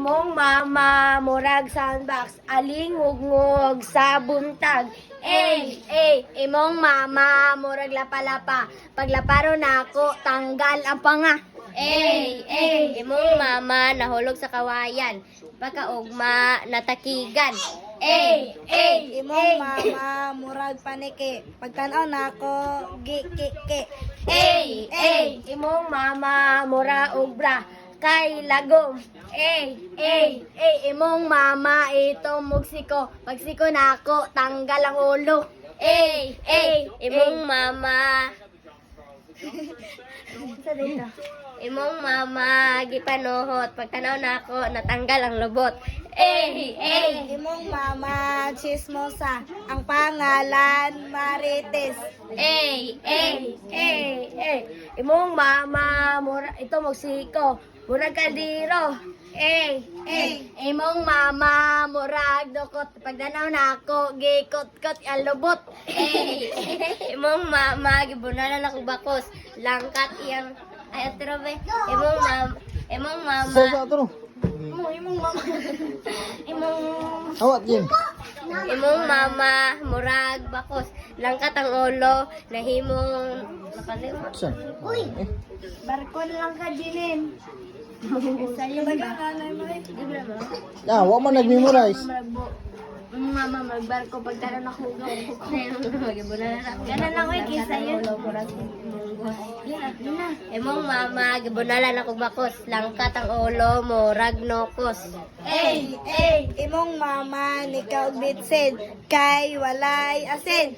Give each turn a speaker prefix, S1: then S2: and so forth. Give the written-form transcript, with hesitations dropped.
S1: imong mama murag sandbox aling ngug sa buntag. Imong mama murag lapa-lapa paglaparo nako tanggal ang panga. Imong mama nahulog sa kawayan pagkaugma natakigan.
S2: Imong mama murag paniki pagtan-aw nako gikiki.
S1: Imong mama mura ubra kay lagom. Imong mama ito mugsiko pagsiko nako tanggal ang ulo. Imong mama sa dito. Imong mama gipanuhot pagtanaw nako natanggal ang lubot.
S2: Imong mama chismosa ang pangalan Marites.
S1: Imong mama mura ito mugsiko murag kaldero. Imong mama murag dukot pagdanaw nako gikot-kot ang lubot. Imong mama gibunalan ako bakos langkat iyang ay atrobe. Imong mama imong mama
S3: Awat yun.
S1: imong mama murag bakos langkat ang ulo nahimong nakalimot.
S3: Saan?
S1: Barko na lang ka dinin. Sa'yo ba? Di ba mo?
S3: Ah, wa man nag-memorize.
S1: Ang mama magbarko pagtara na ko. Ganun lang oy kisa yun. Imong mama gibunalan ako bakos langkat ang ulo mo ragnokos.
S2: Imong mama nikaw bitsid kay walay asin.